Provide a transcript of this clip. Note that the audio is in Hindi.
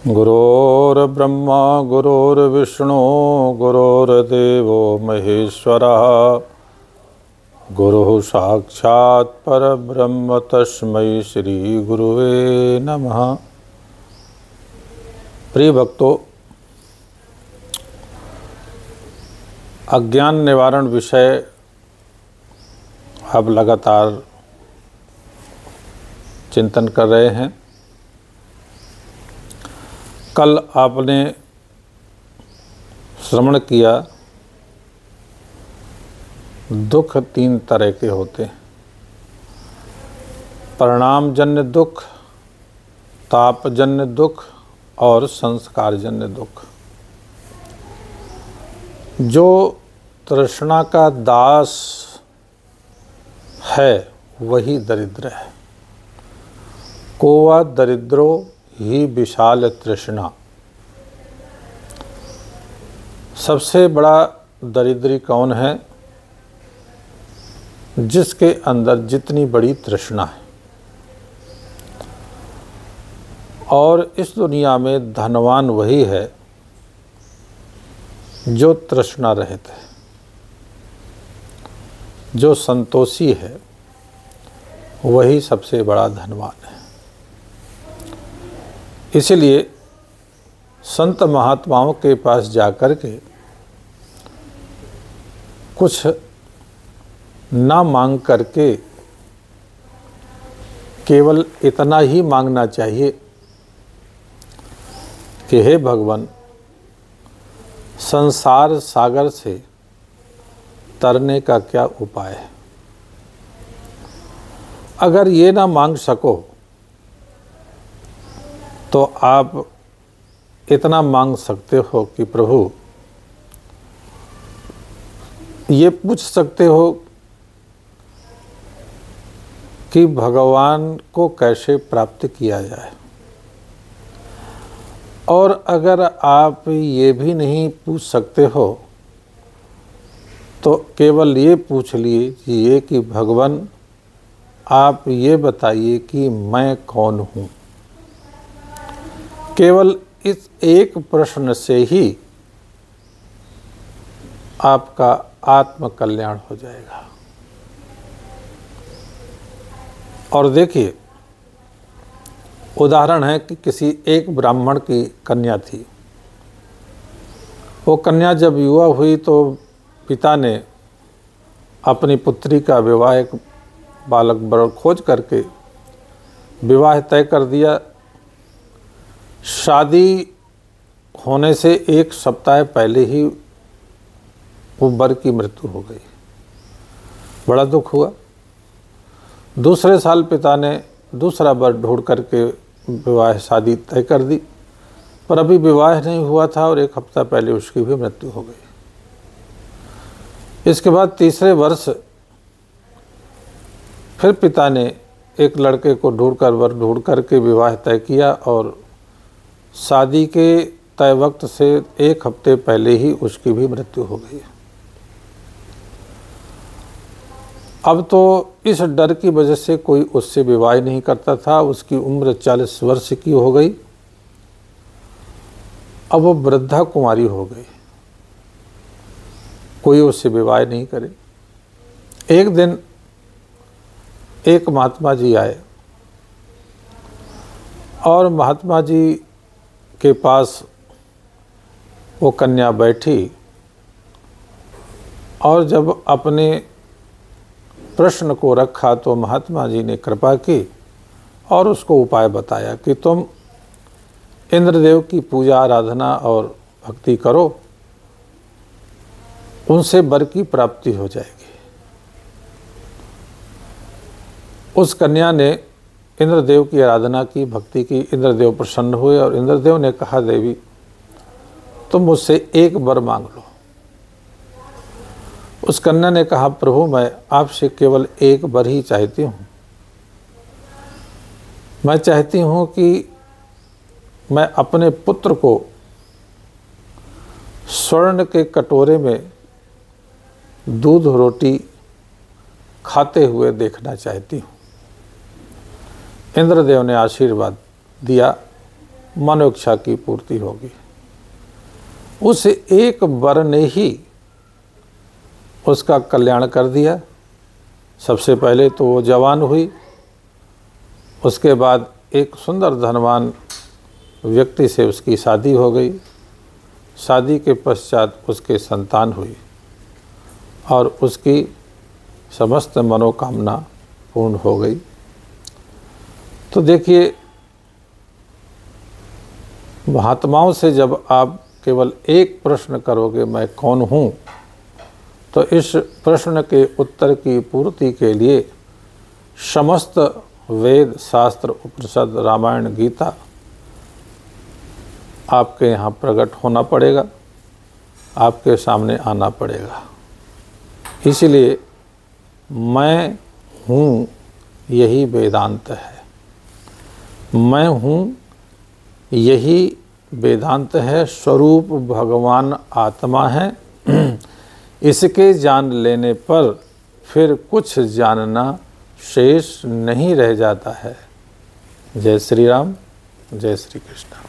गुरुर्ब्रह्मा गुरुर्विष्णु गुरुर्देवो महेश्वरः गुरुः साक्षात् परब्रह्म तस्मै श्री गुरुवे नमः। प्रिय भक्तों, अज्ञान निवारण विषय अब लगातार चिंतन कर रहे हैं। कल आपने श्रवण किया, दुख तीन तरह के होते हैं। परिणामजन्य दुख, तापजन्य दुख और संस्कारजन्य दुख। जो तृष्णा का दास है वही दरिद्र है। कोवा दरिद्रो ही विशाल तृष्णा। सबसे बड़ा दरिद्री कौन है? जिसके अंदर जितनी बड़ी तृष्णा है। और इस दुनिया में धनवान वही है जो तृष्णा रहित है, जो संतोषी है, वही सबसे बड़ा धनवान है। इसलिए संत महात्माओं के पास जाकर के कुछ ना मांग करके केवल इतना ही मांगना चाहिए कि हे भगवान, संसार सागर से तरने का क्या उपाय है। अगर ये ना मांग सको तो आप इतना मांग सकते हो कि प्रभु, ये पूछ सकते हो कि भगवान को कैसे प्राप्त किया जाए। और अगर आप ये भी नहीं पूछ सकते हो तो केवल ये पूछ लीजिए कि भगवान, आप ये बताइए कि मैं कौन हूँ। केवल इस एक प्रश्न से ही आपका आत्म कल्याण हो जाएगा। और देखिए, उदाहरण है कि किसी एक ब्राह्मण की कन्या थी। वो कन्या जब युवा हुई तो पिता ने अपनी पुत्री का विवाह एक बालक वर खोज करके विवाह तय कर दिया। शादी होने से एक सप्ताह पहले ही वो वर की मृत्यु हो गई। बड़ा दुख हुआ। दूसरे साल पिता ने दूसरा वर ढूंढ करके विवाह शादी तय कर दी, पर अभी विवाह नहीं हुआ था और एक हफ्ता पहले उसकी भी मृत्यु हो गई। इसके बाद तीसरे वर्ष फिर पिता ने एक लड़के को वर ढूंढ करके विवाह तय किया और शादी के तय वक्त से एक हफ्ते पहले ही उसकी भी मृत्यु हो गई। अब तो इस डर की वजह से कोई उससे विवाह नहीं करता था। उसकी उम्र 40 वर्ष की हो गई। अब वो वृद्धा कुमारी हो गई, कोई उससे विवाह नहीं करे। एक दिन एक महात्मा जी आए और महात्मा जी के पास वो कन्या बैठी और जब अपने प्रश्न को रखा तो महात्मा जी ने कृपा की और उसको उपाय बताया कि तुम इंद्रदेव की पूजा आराधना और भक्ति करो, उनसे वर की प्राप्ति हो जाएगी। उस कन्या ने इंद्रदेव की आराधना की, भक्ति की। इंद्रदेव प्रसन्न हुए और इंद्रदेव ने कहा, देवी तुम मुझसे एक वर मांग लो। उस कन्या ने कहा, प्रभु मैं आपसे केवल एक वर ही चाहती हूँ। मैं चाहती हूँ कि मैं अपने पुत्र को स्वर्ण के कटोरे में दूध रोटी खाते हुए देखना चाहती हूँ। इंद्रदेव ने आशीर्वाद दिया, मनोइच्छा की पूर्ति होगी। उस एक वर ने ही उसका कल्याण कर दिया। सबसे पहले तो वो जवान हुई, उसके बाद एक सुंदर धनवान व्यक्ति से उसकी शादी हो गई। शादी के पश्चात उसके संतान हुई और उसकी समस्त मनोकामना पूर्ण हो गई। तो देखिए, महात्माओं से जब आप केवल एक प्रश्न करोगे, मैं कौन हूँ, तो इस प्रश्न के उत्तर की पूर्ति के लिए समस्त वेद, शास्त्र, उपनिषद, रामायण, गीता आपके यहाँ प्रकट होना पड़ेगा, आपके सामने आना पड़ेगा। इसलिए मैं हूँ यही वेदांत है। मैं हूँ यही वेदांत है, स्वरूप भगवान आत्मा है। इसके जान लेने पर फिर कुछ जानना शेष नहीं रह जाता है। जय श्री राम, जय श्री कृष्ण।